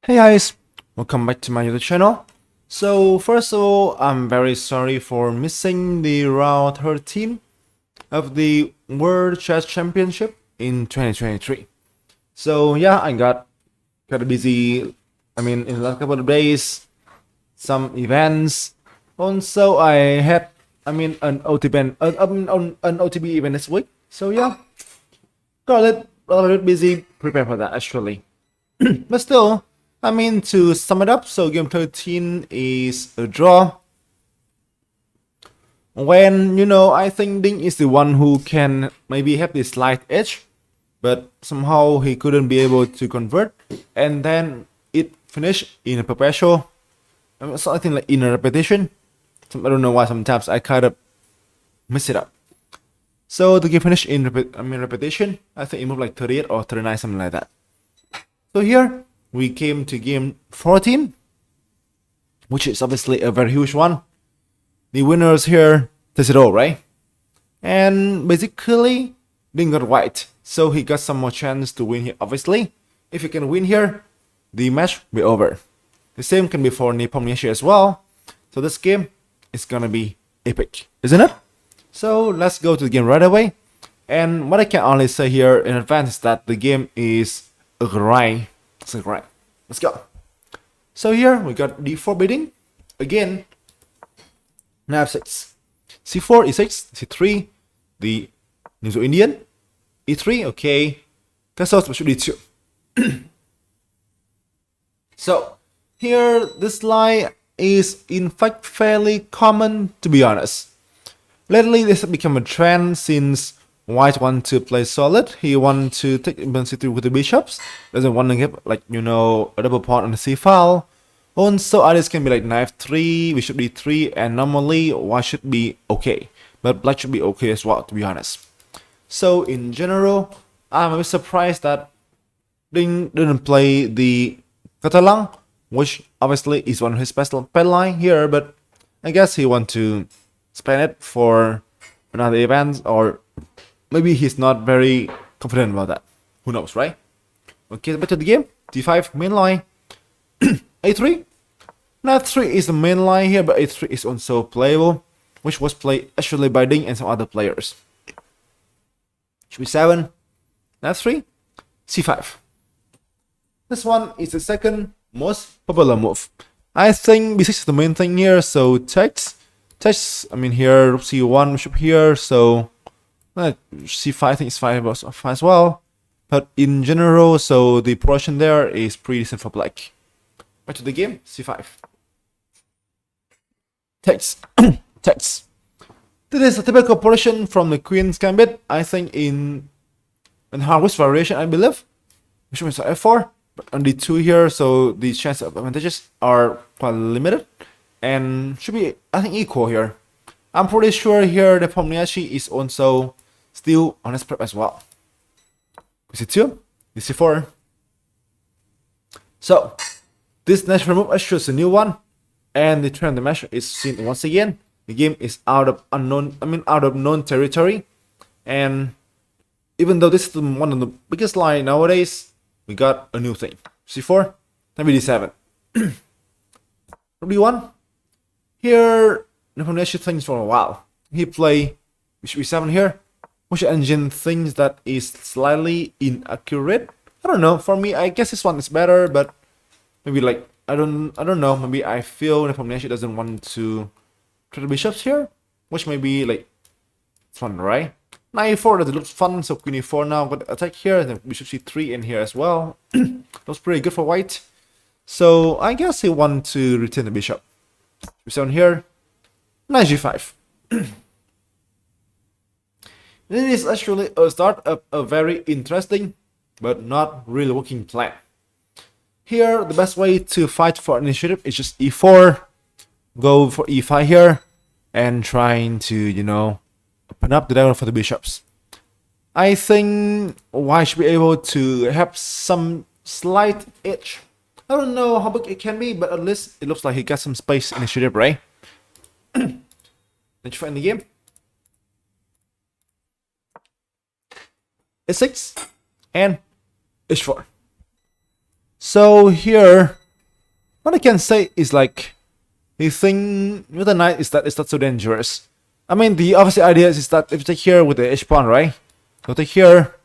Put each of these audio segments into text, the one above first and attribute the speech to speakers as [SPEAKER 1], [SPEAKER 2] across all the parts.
[SPEAKER 1] Hey guys, welcome back to my YouTube channel. So first of all, I'm very sorry for missing the round 13 of the World Chess Championship in 2023. So yeah, I got kind of busy. In the last couple of days, some events. Also, I had an OTB an OTB event this week. So yeah, got a little bit busy preparing for that actually. But still, to sum it up, so game 13 is a draw. When, I think Ding is the one who can maybe have this slight edge, but somehow he couldn't be able to convert. And then it finished in a perpetual, something like in a repetition. I don't know why sometimes I kind of mess it up. So the game finished in repetition. I think it moved like 38 or 39, something like that. So here we came to game 14, which is obviously a very huge one. The winners here does it all, right? And basically, Ding got white, so he got some more chance to win here. Obviously, if he can win here, the match will be over. The same can be for Nepomniachtchi as well. So this game is gonna be epic, isn't it? So let's go to the game right away. And what I can only say here in advance is that the game is a grind. It's a grind. Let's go. So here we got d4 bidding. Again, knight f6. c4, e6, c3, the New Indian. e3, okay. Castles should d2. So here this line is in fact fairly common, to be honest. Lately this has become a trend since White want to play solid. He want to take c3 with the bishops. Doesn't want to get a double pawn on the c file. Also others can be like knight 3, bishop d3, and normally white should be okay. But black should be okay as well, to be honest. So in general, I'm a bit surprised that Ding didn't play the Catalan, which obviously is one of his best pet line here, but I guess he want to spend it for another event, or maybe he's not very confident about that. Who knows, right? Okay, back to the game. d5 main line. a3. Knight 3 is the main line here, but a3 is also playable, which was played actually by Ding and some other players. b7. Knight 3. c5. This one is the second most popular move. I think b6 is the main thing here, so takes, here, rook c1, bishop here, so c5 I think is fine as well. But in general, so the portion there is pretty decent for black. Back to the game, c5. Takes. Takes. This is a typical portion from the Queen's Gambit, I think in hardest variation, I believe. Bishop is f4, but on d2 here, so the chance of advantages are quite limited. And should be, I think, equal here. I'm pretty sure here the Nepomniachtchi is also still on his prep as well. c2, c4. So this natural move assures a new one, and the trend of the match is seen once again. The game is out of known territory, and even though this is one of the biggest line nowadays, we got a new thing. c4, then d7. d1. Here, Nepomniachtchi thinks for a while. He play bishop e7 here, which engine thinks that is slightly inaccurate. I don't know. For me, I guess this one is better, but maybe like I don't know. Maybe I feel Nepomniachtchi doesn't want to try the bishops here, which may be like fun, right? Knight e4 that looks fun, so queen e4 now got attack here, and then bishop c3 in here as well. Looks pretty good for white. So I guess he want to retain the bishop. b7 here, knight g5. This is actually a start of a very interesting but not really working plan. Here, the best way to fight for initiative is just e4, go for e5 here, and trying to, open up the diagonal for the bishops. I think white should be able to have some slight edge. I don't know how big it can be, but at least it looks like he got some space initiative, right? Let's try in the game. a6 and h4. So here, what I can say is like, the thing with the knight is that it's not so dangerous. I mean, the obvious idea is that if you take here with the h pawn, right? So take here,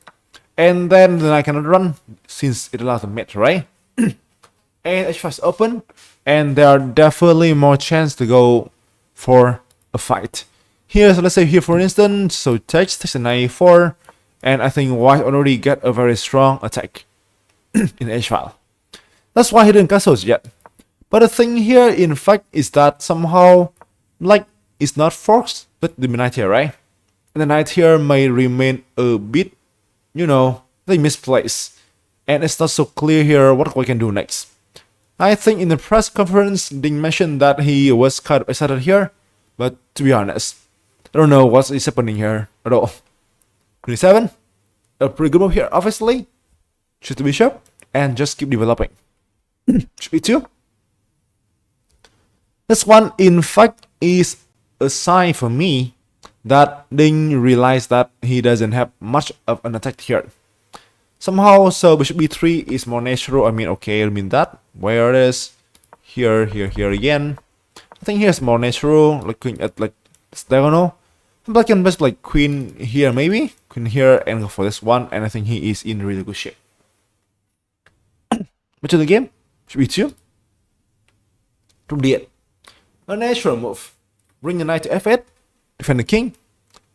[SPEAKER 1] and then the knight cannot run since it allows the mate, right? And h5 is open, and there are definitely more chance to go for a fight. Here, so let's say here for instance, so takes the knight e4, and I think white already get a very strong attack in h file. That's why he didn't castles yet. But the thing here, in fact, is that somehow, like, it's not forced, but the knight here, right? And the knight here may remain a bit, they misplaced. And it's not so clear here what we can do next. I think in the press conference, they mentioned that he was kind of excited here, but to be honest, I don't know what is happening here at all. 27, a pretty good move here, obviously. Choose the bishop, and just keep developing. Should be 2. This one, in fact, is a sign for me that Ding realized that he doesn't have much of an attack here. Somehow, so bishop b3 is more natural. I mean, okay, I mean that. Where it is, here again. I think here's more natural, like queen at like diagonal. Black can best like queen here maybe, queen here, and go for this one. And I think he is in really good shape. But to the game, should be 2. To d8. A natural move. Bring the knight to f8, defend the king,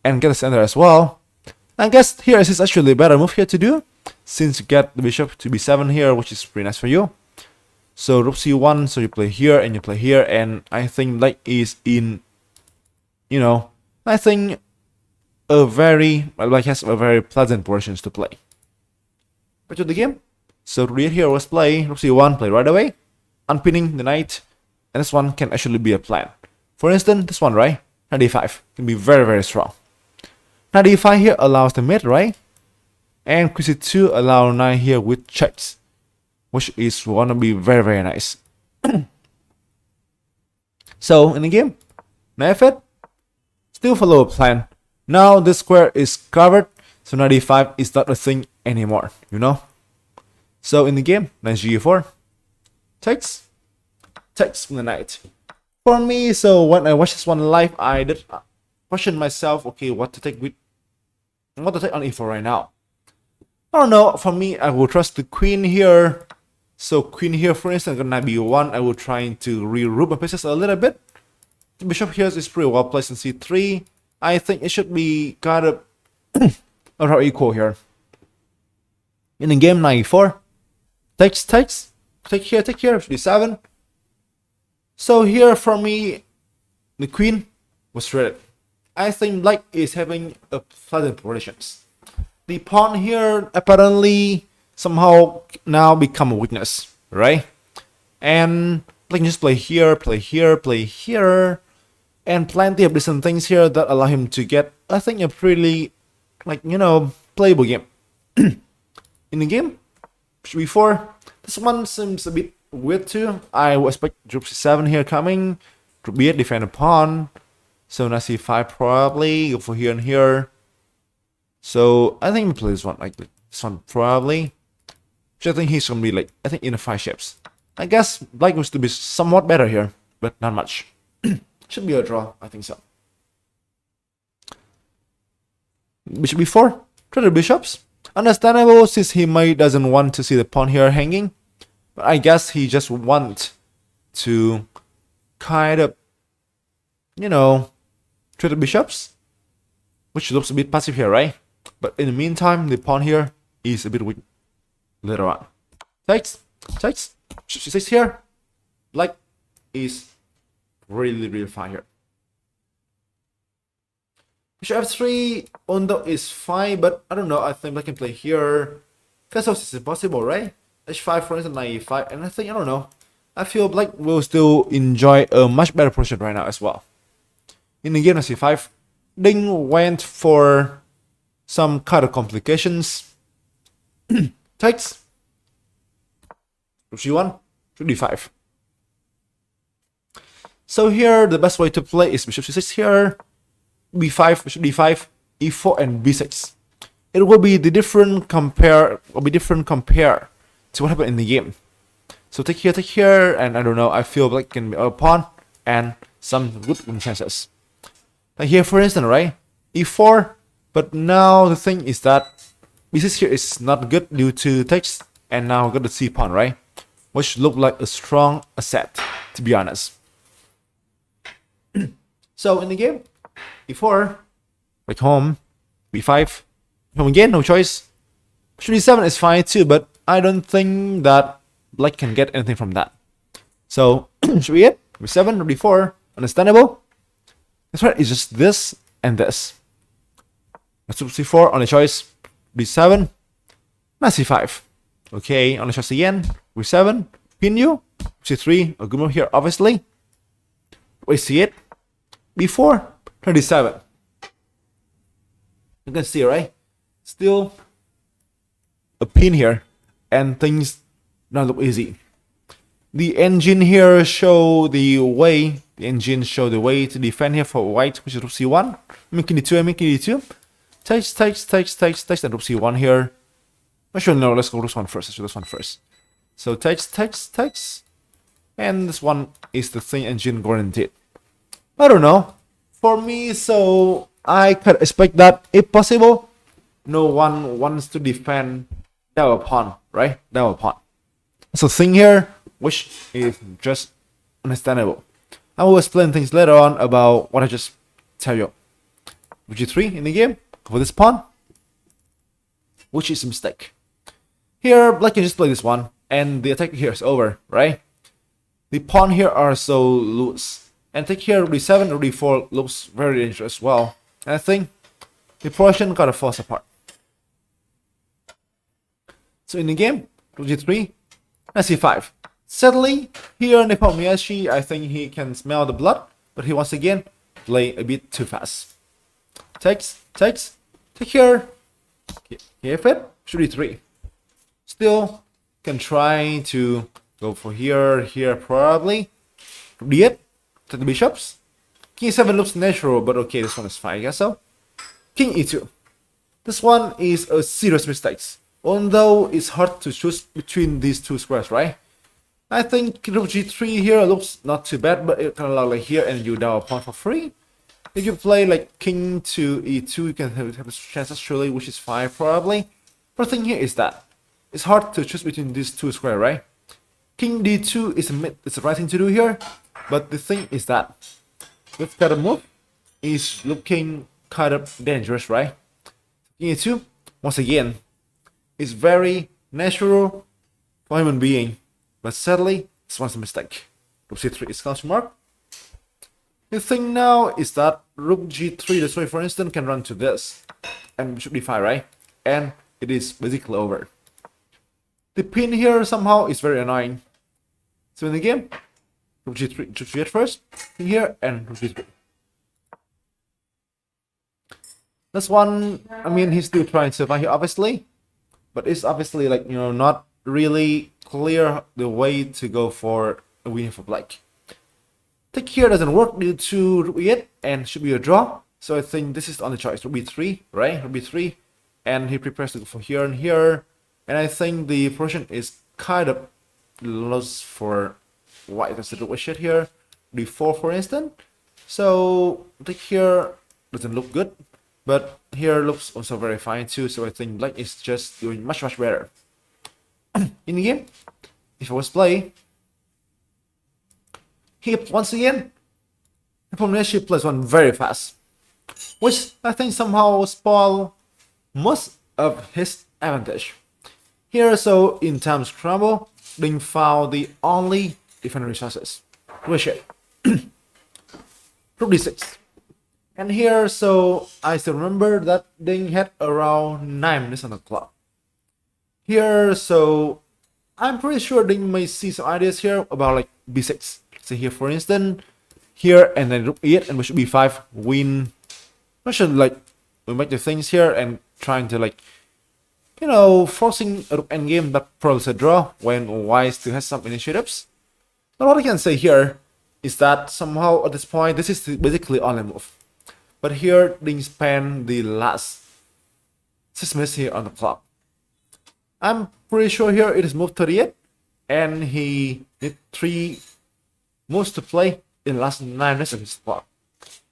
[SPEAKER 1] and get the center as well. I guess here is actually a better move here to do, since you get the bishop to b7 here, which is pretty nice for you. So rook c1, so you play here and you play here, and I think black is in, I think black has a very pleasant positions to play. Back to the game. So to here was play rook c1, play right away, unpinning the knight, and this one can actually be a plan. For instance, this one, right? Knight d5 can be very, very strong. Knight d5 here allows the mate, right? And queen c2 allow knight here with checks, which is gonna be very, very nice. So in the game, knight f8, still follow a plan. Now this square is covered, so knight d5 is not a thing anymore, So in the game, knight g4, takes from the knight. For me, so when I watched this one live, I did question myself, okay, what to take on e4 right now. I don't know, for me, I will trust the queen here. So queen here, for instance, knight b1, I will try to reroute my pieces a little bit. The bishop here is pretty well placed in c3. I think it should be kind of around equal here. In the game, knight e4, takes, take here, d7. So here for me, the queen was threaded. I think black is having a pleasant positions. The pawn here apparently somehow now become a weakness, right? And black can just play here, and plenty of different things here that allow him to get, I think, a pretty, playable game. In the game, before, this one seems a bit weird too. I would expect rook c7 here coming, rook b8 defend a pawn, so knight c5 probably, go for here and here. So I think we play this one like this one probably. Which I think he's gonna be like, I think in the 5 shapes. I guess black was to be somewhat better here, but not much. Should be a draw, I think so. Bishop b4, try the bishops. Understandable since he doesn't want to see the pawn here hanging. But I guess he just wants to kind of, try the bishops. Which looks a bit passive here, right? But in the meantime, the pawn here is a bit weak later on. Takes. C6 here. Black is really, really fine here. Bishop f3, although is fine, but I don't know. I think black can play here. Castles is impossible, right? h5 for instance, knight e5, and I think, I don't know. I feel black will still enjoy a much better position right now as well. In the game, knight c5, Ding went for some kind of complications. Takes. Rook g1, rook d5. So here, the best way to play is bishop c6 here, b5, bishop d5, e4, and b6. It will be different compare to what happened in the game. So take here, and I don't know. I feel like can be a pawn and some good win chances. Like here, for instance, right? E4. But now the thing is that b6 here is not good due to text, and now got the c pawn, right? Which look like a strong asset, to be honest. So in the game, e4, back home, b5, home again, no choice. Bishop d7 is fine too, but I don't think that black can get anything from that. So should we hit b7, d4, understandable. That's right, it's just this and this. Let's do c4 on the choice, b7, now c5. Okay, on the choice again, b7, pin you, c3, a good move here, obviously. We see it, b4, 37. You can see, right? Still a pin here, and things don't look easy. The engine here show the way. The engine show the way to defend here for white, which is rook c1. Making d2, making d2. Takes, and rook c1 here. Actually, no, let's go this one first. Let's do this one first. So takes. And this one is the thing engine guaranteed. I don't know. For me, so I could expect that if possible, no one wants to defend our pawn, right? Our pawn. So thing here, which is just understandable. I will explain things later on about what I just tell you. g3 in the game for this pawn, which is a mistake. Here, black can just play this one, and the attack here is over, right? The pawn here are so loose, and take here d7 or d4 looks very dangerous as well. And I think the portion kind of falls apart. So in the game, g3, and c5. Sadly, here Nepomniachtchi, I think he can smell the blood, but he once again play a bit too fast. Takes, take here, kf8, should d3. Still can try to go for here probably. d8, take the bishops. King e7 looks natural, but okay, this one is fine, I guess so. King e2. This one is a serious mistake, although it's hard to choose between these two squares, right? I think rook g3 here looks not too bad, but it kind of like here and you down a pawn for free. If you play like king to e2, you can have chances surely, which is fine probably. But the thing here is that it's hard to choose between these two squares, right? King d2 is the right thing to do here, but the thing is that this kind of move is looking kind of dangerous, right? King e2, once again, is very natural for human being. But sadly, this one's a mistake. Rook c3 is question mark. The thing now is that rook g3, this way for instance, can run to this. And bishop d5, right? And it is basically over. The pin here somehow is very annoying. So in the game, rook g3, rook g8 first, pin here, and rook g3. This one, I mean, he's still trying to survive here, obviously. But it's obviously like, you know, not really clear the way to go for a win for black. Take here doesn't work due to rook e8 and should be a draw. So I think this is the only choice. Rook b3, right? Rook b3, and he prepares to go for here and here. And I think the position is kind of lost for white. That's the rook shit here. d4 for instance. So take here doesn't look good, but here looks also very fine too. So I think black is just doing much better. In the game, if I was play, he once again, Nepomniachtchi plays one very fast, which I think somehow spoil most of his advantage. Here, so in terms of scramble, Ding found the only defender resources. Which it? Rook d6. And here, so I still remember that Ding had around 9 minutes on the clock. Here, so I'm pretty sure Ding may see some ideas here about like b6. So here, for instance, here and then rook e8 and bishop b5 win. I should like we make the things here and trying to like, you know, forcing a rook endgame that probably a draw when white still has some initiatives. But what I can say here is that somehow at this point this is basically only move. But here Ding spent the last 6 minutes here on the clock. I'm pretty sure here it is move 38, and he did 3 moves to play in the last 9 minutes of his spot.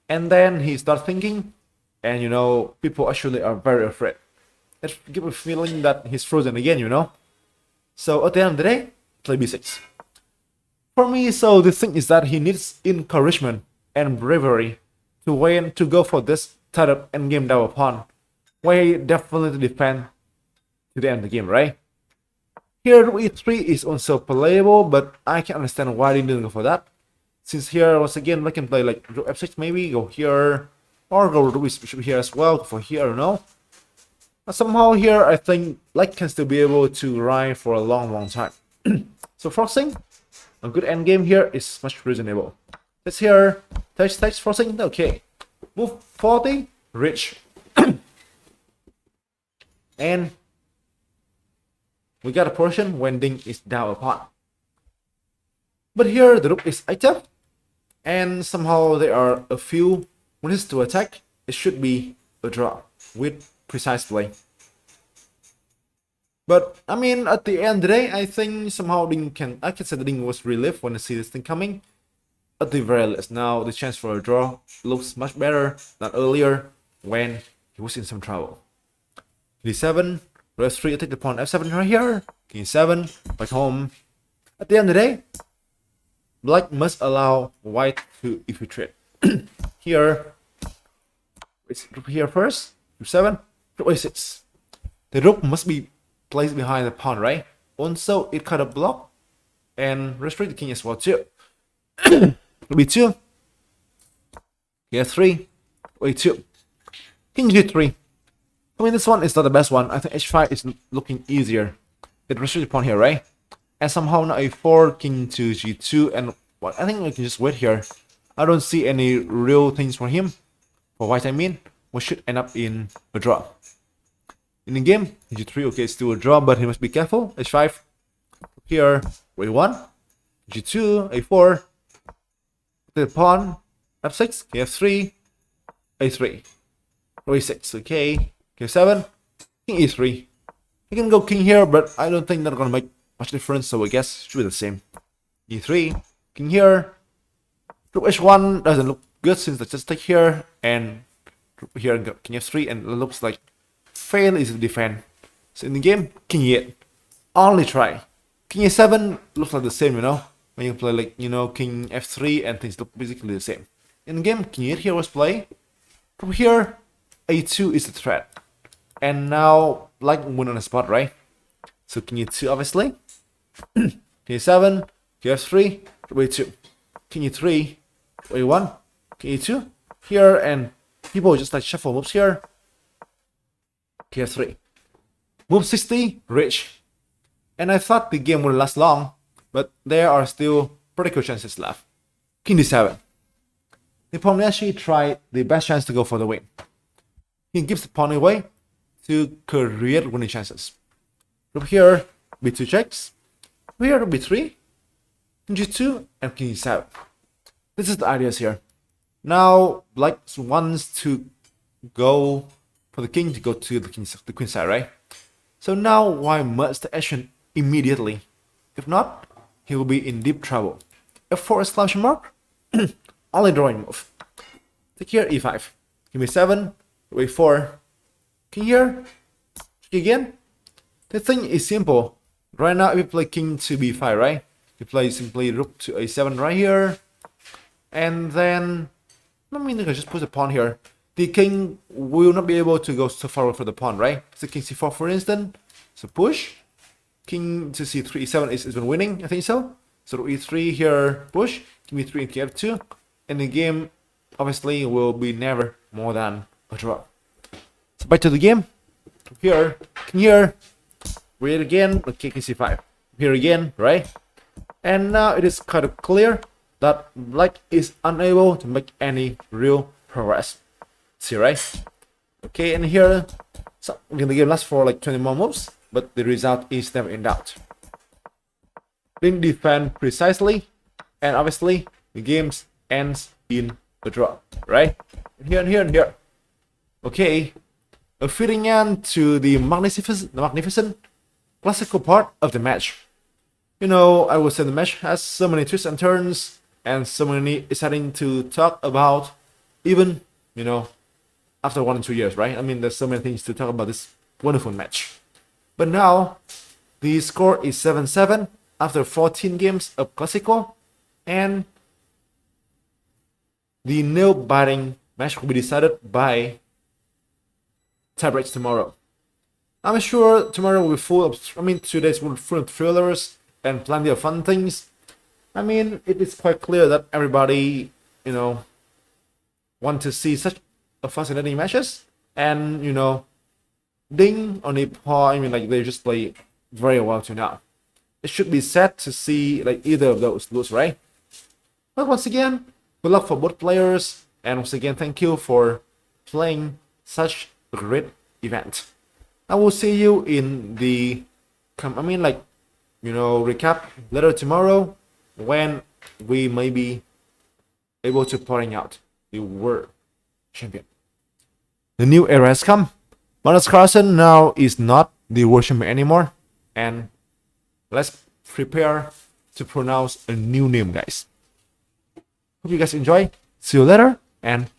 [SPEAKER 1] And then he started thinking, and people actually are very afraid. It gives a feeling that he's frozen again. So at the end of the day, play b6. For me, so the thing is that he needs encouragement and bravery to go for this tied up endgame double pawn, where he definitely defend to the end of the game, right? Here e3 is also playable, but I can understand why they didn't go for that. Since here once again I can play like rook f6, maybe go here, or go rook bishop here as well. Go for here, I don't know. But somehow here I think Black can still be able to ride for a long time. So forcing a good endgame here is much reasonable. Let's here touch forcing, okay. Move 40, rich. And we got a portion when Ding is down a pawn. But here the rook is active, and somehow there are a few minutes to attack. It should be a draw with precise play. But I mean, at the end of the day, I think somehow I can say that Ding was relieved when I see this thing coming. At the very least, now the chance for a draw looks much better than earlier when he was in some trouble. d7, f3, take the pawn f7 right here. King 7, back home. At the end of the day, Black must allow White to infiltrate. Here, it's here first. Rook 7, rook a6. The rook must be placed behind the pawn, right? Also, it kind of block and restrict the king as well too. Rook b2, here 3, a2, king g3. I mean, this one is not the best one. I think h5 is looking easier. It restricts the pawn here, right? And somehow now a4, king to g2, and what I think we can just wait here. I don't see any real things for him. For White, I mean, we should end up in a draw. In the game, g3, okay, it's still a draw, but he must be careful. h5, here, a1, g2, a4, the pawn, f6, f3, a3, a6, okay, k7, king e3. You can go king here, but I don't think that's gonna make much difference, so I guess it should be the same. e3, king here, rook h1 doesn't look good since let's just take here, and here king f3, and it looks like fail is to defend. So in the game, king e8, only try. King a7 looks like the same, when you play like, king f3 and things look basically the same. In the game, king e8 here was play. From here, a2 is the threat. And now, Black win on the spot, right? So king e2, obviously. King a7, king f3, a2. King e3, a1, king e2. Here, and people just like shuffle moves here. King f3. Move 60, rich. And I thought the game would last long, but there are still pretty good chances left. King d7. The pawn actually tried the best chance to go for the win. He gives the pawn away to create winning chances. From here, b2 checks. Here, b3, king g2, and king e7. This is the ideas here. Now, Black wants to go for the king to go to the queen side, right? So now, why must the action immediately? If not, he will be in deep trouble. f4 exclamation mark. Only drawing move. Take here e5. King b7, a4. King here. Again. The thing is simple. Right now, if you play king to b5, right? You play simply rook to a7 right here, and then I mean, you can just put the pawn here. The king will not be able to go so far for the pawn, right? So king c4, for instance. So push. King to c3, e7 is been winning, I think so. So e3 here, push. King b3 and king f2. And the game, obviously, will be never more than a draw. So back to the game. Here, king here. Wait again, okay, king c5. Here again, right? And now it is kind of clear that Black is unable to make any real progress. See, right? Okay, and here, so the game lasts for like 20 more moves, but the result is never in doubt. Didn't defend precisely, and obviously the game ends in a draw, right? And here and here and here. Okay, a fitting end to the magnificent classical part of the match. I would say the match has so many twists and turns and so many exciting to talk about, even, after 1 and 2 years, right? I mean, there's so many things to talk about this wonderful match. But now, the score is 7-7 after 14 games of Clasico, and the nail-biting match will be decided by tiebreaks tomorrow. I'm sure tomorrow will be full of, 2 days will be full of thrillers and plenty of fun things. I mean, it is quite clear that everybody, want to see such a fascinating matches, and Ding on the paw. I mean, like they just play very well to now. It should be sad to see like either of those lose, right? But once again, good luck for both players, and once again, thank you for playing such a great event. I will see you in the, recap later tomorrow when we may be able to pouring out the world champion. The new era has come. Magnus Carlsen now is not the world champion anymore, and let's prepare to pronounce a new name, guys. Hope you guys enjoy. See you later, and